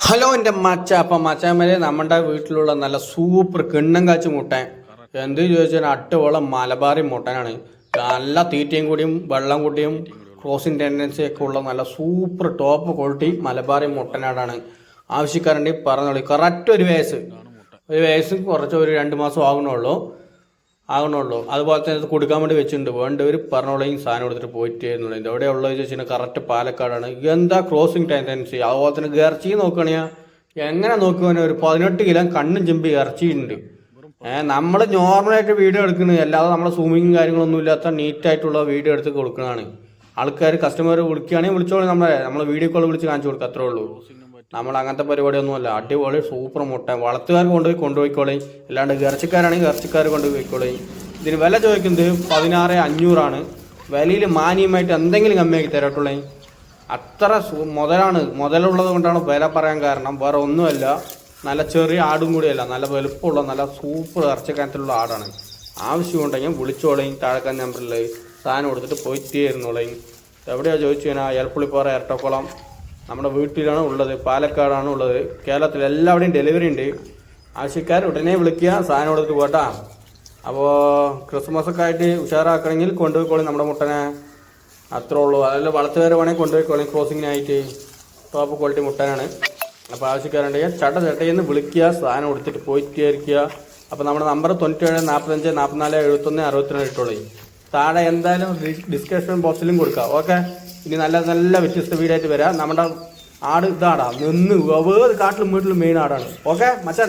Hello എൻ്റെ മച്ചാമ്മരെ നമ്മുടെ വീട്ടിലുള്ള നല്ല സൂപ്പർ കിണ്ണം കാച്ചി മുട്ടൻ എന്ത് ചോദിച്ചാൽ അട്ടുവോളം മലബാറി മുട്ടനാണ്. നല്ല തീറ്റയും കൂടിയും വെള്ളം കൂട്ടിയും ക്രോസിങ് ടെൻഡൻസി ഒക്കെ ഉള്ള നല്ല സൂപ്പർ ടോപ്പ് ക്വാളിറ്റി മലബാറി മുട്ടനാടാണ്. ആവശ്യക്കാരുണ്ടെങ്കിൽ പറഞ്ഞോളൂ. കറക്റ്റ് ഒരു വയസ്സ് കുറച്ച് ഒരു 2 മാസം ആകണുള്ളൂ. അതുപോലെ തന്നെ ഇത് കൊടുക്കാൻ വേണ്ടി വെച്ചിട്ടുണ്ട്. വേണ്ടവർ പറഞ്ഞോളെങ്കിൽ സാധനം എടുത്തിട്ട് പോയിട്ട് എന്നുള്ളത്. എവിടെ ഉള്ളത് ചോദിച്ചാൽ കറക്റ്റ് പാലക്കാടാണ്. എന്താ ക്രോസിങ് ടെൻഡൻസി. അതുപോലെ തന്നെ ഇറച്ചി നോക്കുകയാണെങ്കിൽ എങ്ങനെ നോക്കുവാനും ഒരു 18 കിലോ കണ്ണും ചെമ്പി ഇറച്ചിയുണ്ട്. നമ്മൾ നോർമലായിട്ട് വീഡിയോ എടുക്കുന്നത്, അല്ലാതെ നമ്മളെ സൂമിങ്ങും കാര്യങ്ങളൊന്നും ഇല്ലാത്ത നീറ്റായിട്ടുള്ള വീഡിയോ എടുത്ത് കൊടുക്കുന്നതാണ്. ആൾക്കാർ കസ്റ്റമർ വിളിക്കുകയാണെങ്കിൽ വിളിച്ചോളൂ. നമ്മൾ വീഡിയോ കോൾ വിളിച്ച് കാണിച്ചു കൊടുക്കുക, അത്രേ ഉള്ളൂ. നമ്മൾ അങ്ങനത്തെ പരിപാടിയൊന്നുമല്ല. അടിപൊളി സൂപ്പർ മുട്ട വളർത്തുകാർ കൊണ്ടുപോയിക്കോളേ. അല്ലാണ്ട് ഇറച്ചിക്കാരാണെങ്കിൽ ഇറച്ചിക്കാർ കൊണ്ടുപോയിക്കോളേ. ഇതിന് വില ചോദിക്കുന്നത് 16,500 വിലയിൽ മാന്യമായിട്ട് എന്തെങ്കിലും കമ്മിയാക്കി തരട്ടുള്ളേ. അത്ര മുതലുള്ളത് കൊണ്ടാണ് വില പറയാൻ കാരണം. വേറെ ഒന്നുമല്ല, നല്ല ചെറിയ ആടും കൂടിയല്ല, നല്ല വലുപ്പമുള്ള നല്ല സൂപ്പർ ഇറച്ചിക്കാനത്തിലുള്ള ആടാണ്. ആവശ്യമുണ്ടെങ്കിൽ വിളിച്ചോളേയും. താഴെക്കാൻ നമ്പറിൽ സാധനം കൊടുത്തിട്ട് പോയിട്ട് തരുന്നോളേയും. എവിടെയാണ് ചോദിച്ചു കഴിഞ്ഞാൽ എലപ്പുള്ളിപ്പാറ ഇരട്ടക്കുളം നമ്മുടെ വീട്ടിലാണ് ഉള്ളത്. പാലക്കാടാണ് ഉള്ളത്. കേരളത്തിൽ എല്ലാവിടെയും ഡെലിവറി ഉണ്ട്. ആവശ്യക്കാർ ഉടനെ വിളിക്കുക, സാധനം കൊടുത്തിട്ട് പോട്ടാ. അപ്പോൾ ക്രിസ്മസ് ഒക്കെ ആയിട്ട് ഉഷാറാക്കണമെങ്കിൽ കൊണ്ടുപോയിക്കോളി നമ്മുടെ മുട്ടനെ. അത്രേ ഉള്ളൂ. അതിൽ വളർത്തുകാർ വേണമെങ്കിൽ കൊണ്ടുപോയിക്കോളി. ക്രോസിങ്ങിനായിട്ട് ടോപ്പ് ക്വാളിറ്റി മുട്ടനാണ്. അപ്പോൾ ആവശ്യക്കാരുണ്ടെങ്കിൽ ചട്ടയെന്ന് വിളിക്കുക, സാധനം കൊടുത്തിട്ട് പോയിട്ട് ഇരിക്കുക. അപ്പോൾ നമ്മുടെ നമ്പർ 97 45 44 71 62 ഇട്ടോളൂ. താഴെ എന്തായാലും ഡിസ്ക്രിപ്ഷൻ ബോക്സിലും കൊടുക്കുക. ഓക്കെ. ഇനി നല്ല വ്യത്യസ്ത വീടായിട്ട് വരാം. നമ്മുടെ ആട് ഇതാടാ നിന്ന് കാട്ടിലും വീട്ടിലും മെയിൻ ആടാണ്. ഓക്കെ മച്ചാൻ.